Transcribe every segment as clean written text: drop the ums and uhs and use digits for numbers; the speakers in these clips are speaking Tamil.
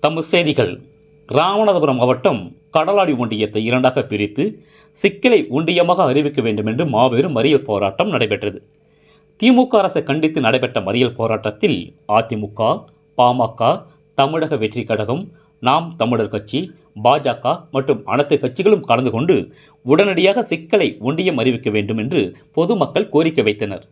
தமிழ் செய்திகள். ராமநாதபுரம் மாவட்டம் கடலாடி ஒன்றியத்தை இரண்டாக பிரித்து சிக்கலை ஒன்றியமாக அறிவிக்க வேண்டும் என்று மாபெரும் மறியல் போராட்டம் நடைபெற்றது. திமுக அரசை கண்டித்து நடைபெற்ற மறியல் போராட்டத்தில் அதிமுக, பாமக, தமிழக வெற்றி கழகம், நாம் தமிழர் கட்சி, பாஜக மற்றும் அனைத்து கட்சிகளும் கலந்து கொண்டு உடனடியாக சிக்கலை ஒன்றியம் அறிவிக்க வேண்டும் என்று பொதுமக்கள் கோரிக்கை வைத்தனர்.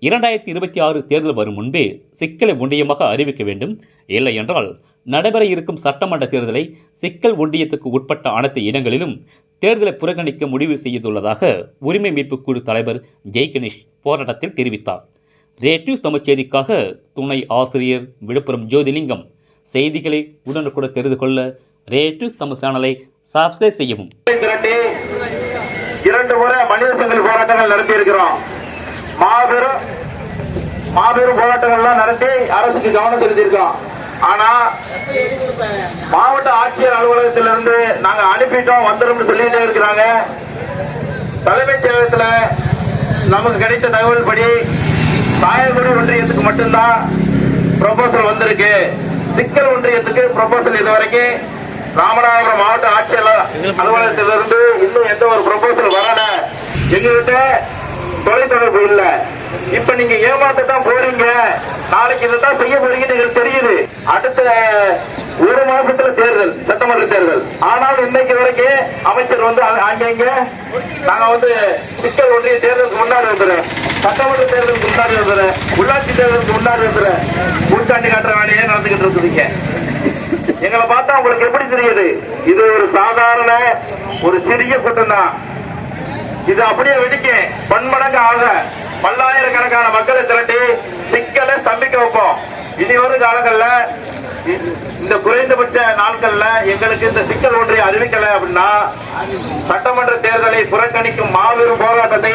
2026 தேர்தல் வரும் முன்பே சிக்கலை ஒன்றியமாக அறிவிக்க வேண்டும், இல்லை என்றால் நடைபெற இருக்கும் சட்டமன்ற தேர்தலை சிக்கல் ஒன்றியத்துக்கு உட்பட்ட அனைத்து இடங்களிலும் தேர்தலை புறக்கணிக்க முடிவு செய்துள்ளதாக உரிமை மீட்பு குழு தலைவர் ஜெய்கணேஷ் போராட்டத்தில் தெரிவித்தார். ரேட் நியூஸ் தமிழ் செய்திக்காக துணை ஆசிரியர் விழுப்புரம் ஜோதிலிங்கம். செய்திகளை உடனுக்குடன் தெரிந்து கொள்ள ரேட் நியூஸ் தமிழ் சேனலை சப்ஸ்கிரைப் செய்யவும். 2 முறை மனித சங்கிலி போராட்டங்கள் நடத்தி இருக்கிறோம். மாபெரும் போராட்டங்கள்லாம் நடத்தி அரசுக்கு கவனம் செலுத்தியிருக்கோம். ஆனா மாவட்ட ஆட்சியர் அலுவலகத்திலிருந்து நாங்க அனுப்பிட்டோம் வந்துடும் சொல்லிட்டே இருக்கிறாங்க. தலைமைச் செயலகத்தில் நமக்கு கிடைத்த தகவல் படி சாயல்குடி ஒன்றியத்துக்கு மட்டும்தான் ப்ரொபோசல் வந்திருக்கு. சிக்கல் ஒன்றியத்துக்கு ப்ரொபோசல் இதுவரைக்கும் ராமநாதபுரம் மாவட்ட ஆட்சியர் அலுவலகத்திலிருந்து இன்னும் எந்த ஒரு ப்ரொபோசல் வரல. எங்ககிட்ட தொலைத்தொடர்பு இல்ல. இப்ப நீங்க ஏமாத்தான் போறீங்க, நாளைக்கு இதான் செய்ய போறீங்கன்னு எங்களுக்கு தெரியுது. அடுத்த 1 மாசத்துல தேர்தல், சட்டமன்ற தேர்தல். ஆனால் இன்னைக்கு வரைக்கும் அமைச்சர் அங்கங்க நாங்க சிக்கல் ஒன்றிய தேர்தலுக்கு முன்னாடி வந்துடுறேன், சட்டமன்ற தேர்தலுக்கு முன்னாடி வந்துடுறேன், உள்ளாட்சி தேர்தலுக்கு முன்னாடி வந்துடுறேன், முன்சாண்டி காட்டுற வேலையே நடந்துகிட்டு இருக்குதுங்க. எங்களை பார்த்தா உங்களுக்கு எப்படி தெரியுது? இது ஒரு சாதாரண ஒரு சிறிய கூட்டம் தான். இது அப்படியே வெடிக்க பன்மடங்கு ஆக பல்லாயிரக்கணக்கான மக்களை திரட்டி சிக்கலை ஸ்தம்பிக்க வைப்போம். இனி வரும் காலங்கள்ல இந்த குறைந்தபட்ச நாட்கள்ல எங்களுக்கு இந்த சிக்கல் ஒன்றை அறிவிக்கல அப்படின்னா சட்டமன்ற தேர்தலை புறக்கணிக்கும் மாபெரும் போராட்டத்தை